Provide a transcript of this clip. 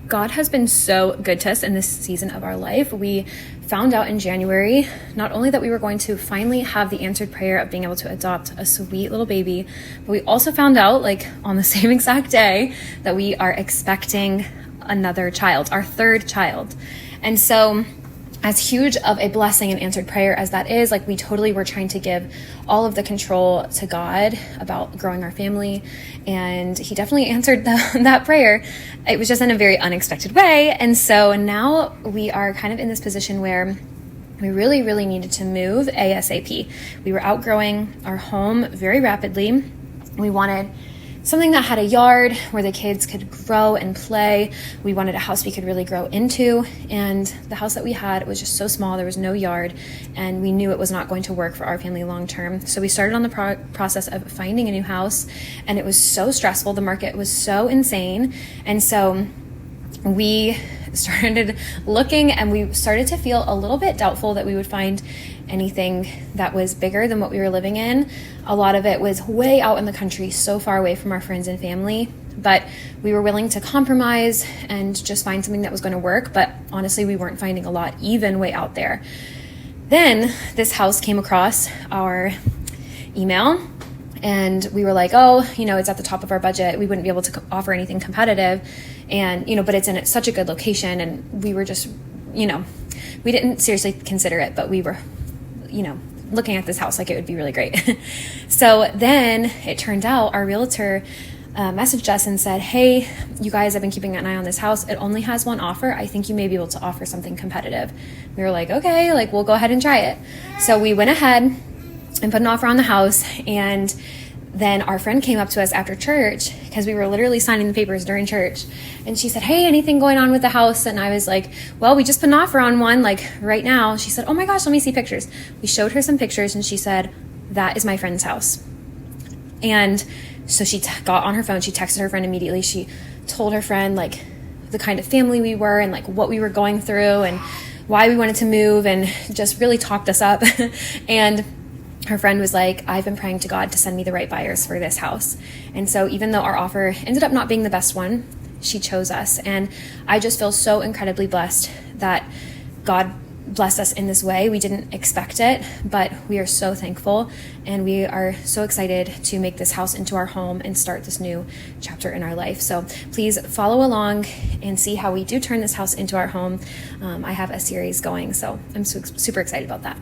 God has been so good to us in this season of our life. We found out in January, not only that we were going to finally have the answered prayer of being able to adopt a sweet little baby, but we also found out, like on the same exact day, that we are expecting another child, our third child. And so as huge of a blessing and answered prayer as that is, like we totally were trying to give all of the control to God about growing our family. And he definitely answered that prayer. It was just in a very unexpected way. And so now we are kind of in this position where we really, really needed to move ASAP. We were outgrowing our home very rapidly. We wanted something that had a yard where the kids could grow and play. We wanted a house we could really grow into. And the house that we had was just so small. There was no yard. And we knew it was not going to work for our family long term. So we started on the process of finding a new house. And it was so stressful. The market was so insane. And so we started looking, and we started to feel a little bit doubtful that we would find anything that was bigger than what we were living in. A lot of it was way out in the country, so far away from our friends and family, but we were willing to compromise and just find something that was going to work. But honestly, we weren't finding a lot, even way out there. Then this house came across our email, and we were like, oh, it's at the top of our budget. We wouldn't be able to offer anything competitive. And, but it's in such a good location. And we were just, we didn't seriously consider it, but we were, looking at this house like it would be really great. So then it turned out our realtor messaged us and said, hey, you guys, I've been keeping an eye on this house. It only has one offer. I think you may be able to offer something competitive. We were like, okay, we'll go ahead and try it. So we went ahead and put an offer on the house. And then our friend came up to us after church, because we were literally signing the papers during church. And she said, hey, anything going on with the house? And I was like, well, we just put an offer on one, right now. She said, oh my gosh, let me see pictures. We showed her some pictures, and she said, that is my friend's house. And so she got on her phone. She texted her friend immediately. She told her friend the kind of family we were, and what we were going through, and why we wanted to move, and just really talked us up. And her friend was like, I've been praying to God to send me the right buyers for this house. And so even though our offer ended up not being the best one, she chose us. And I just feel so incredibly blessed that God blessed us in this way. We didn't expect it, but we are so thankful. And we are so excited to make this house into our home and start this new chapter in our life. So please follow along and see how we do turn this house into our home. I have a series going, so I'm super excited about that.